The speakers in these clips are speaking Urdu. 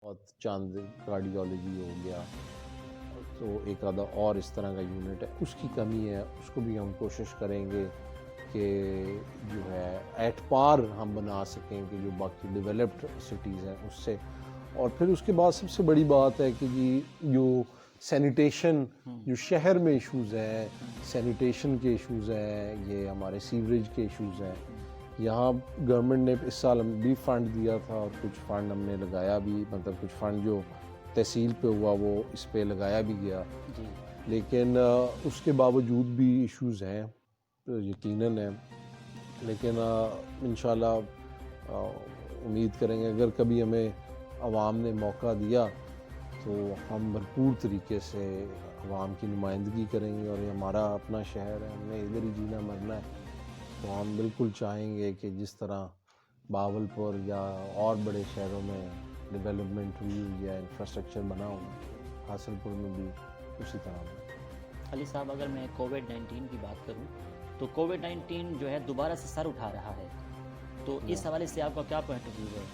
اور چاند کارڈیالوجی ہو گیا، تو ایک آدھا اور اس طرح کا یونٹ ہے، اس کی کمی ہے، اس کو بھی ہم کوشش کریں گے کہ جو ہے ایٹ پار ہم بنا سکیں کہ جو باقی ڈیولپڈ سٹیز ہیں اس سے. اور پھر اس کے بعد سب سے بڑی بات ہے کہ جی جو سینیٹیشن، جو شہر میں ایشوز ہیں، سینیٹیشن کے ایشوز ہیں، یہ ہمارے سیوریج کے ایشوز ہیں. یہاں گورنمنٹ نے اس سال بھی فنڈ دیا تھا اور کچھ فنڈ ہم نے لگایا بھی، مطلب کچھ فنڈ جو تحصیل پہ ہوا وہ اس پہ لگایا بھی گیا، لیکن اس کے باوجود بھی ایشوز ہیں یقیناً ہیں. لیکن انشاءاللہ امید کریں گے اگر کبھی ہمیں عوام نے موقع دیا تو ہم بھرپور طریقے سے عوام کی نمائندگی کریں گے. اور یہ ہمارا اپنا شہر ہے، ہم نے ادھر ہی جینا مرنا ہے، تو ہم بالکل چاہیں گے کہ جس طرح باول پور یا اور بڑے شہروں میں ڈیولپمنٹ ہوئی یا انفراسٹرکچر بنا ہوا، حاصل پور میں بھی اسی طرح ہو. علی صاحب، اگر میں کووڈ-19 کی بات کروں تو کووڈ-19 جو ہے دوبارہ سے سر اٹھا رہا ہے، تو اس حوالے سے آپ کا کیا پوائنٹ آف ویو ہے؟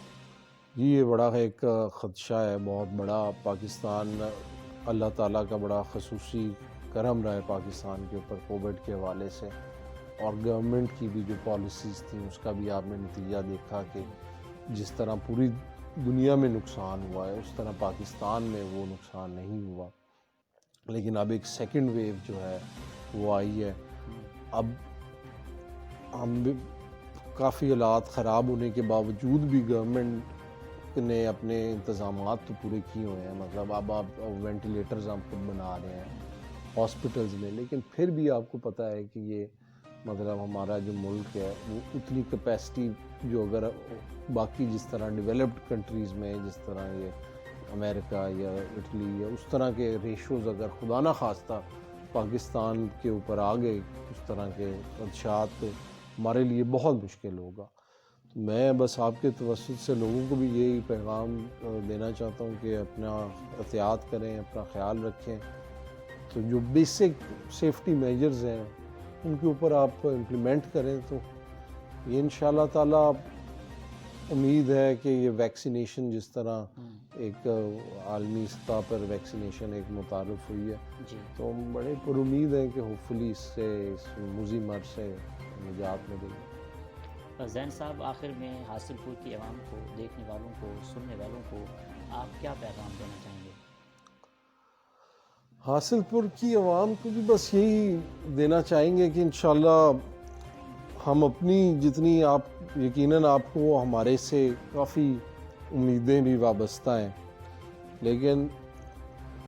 جی یہ بڑا ایک خدشہ ہے، بہت بڑا. پاکستان، اللہ تعالیٰ کا بڑا خصوصی کرم رہا ہے پاکستان کے اوپر کووڈ کے حوالے سے، اور گورنمنٹ کی بھی جو پالیسیز تھیں اس کا بھی آپ نے نتیجہ دیکھا کہ جس طرح پوری دنیا میں نقصان ہوا ہے اس طرح پاکستان میں وہ نقصان نہیں ہوا. لیکن اب ایک سیکنڈ ویو جو ہے وہ آئی ہے. اب ہم بھی کافی حالات خراب ہونے کے باوجود بھی گورنمنٹ نے اپنے انتظامات تو پورے کیے ہوئے ہیں، مطلب اب آپ وینٹیلیٹرز ہم خود بنا رہے ہیں ہاسپٹلز میں، لیکن پھر بھی آپ کو پتہ ہے کہ یہ مطلب ہمارا جو ملک ہے وہ اتنی کیپیسٹی جو اگر باقی جس طرح ڈیولپڈ کنٹریز میں جس طرح یہ امریکہ یا اٹلی یا اس طرح کے ریشوز اگر خدا نہ خواستہ پاکستان کے اوپر آ گئے اس طرح کے خدشات، تو ہمارے لیے بہت مشکل ہوگا. میں بس آپ کے توسط سے لوگوں کو بھی یہی پیغام دینا چاہتا ہوں کہ اپنا احتیاط کریں، اپنا خیال رکھیں. تو جو بیسک سیفٹی میجرز ہیں ان کے اوپر آپ امپلیمنٹ کریں تو یہ انشاءاللہ تعالیٰ امید ہے کہ یہ ویکسینیشن جس طرح ایک عالمی سطح پر ویکسینیشن ایک متعارف ہوئی ہے، تو ہم بڑے پر امید ہیں کہ ہوپفلی اس سے اس موذی مرض سے نجات ملے گی. زین صاحب، آخر میں حاصل پور کی عوام کو، دیکھنے والوں کو، سننے والوں کو آپ کیا پیغام دینا چاہیں گے؟ حاصل پور کی عوام کو بھی بس یہی دینا چاہیں گے کہ انشاءاللہ ہم اپنی جتنی یقیناً آپ کو ہمارے سے کافی امیدیں بھی وابستہ ہیں، لیکن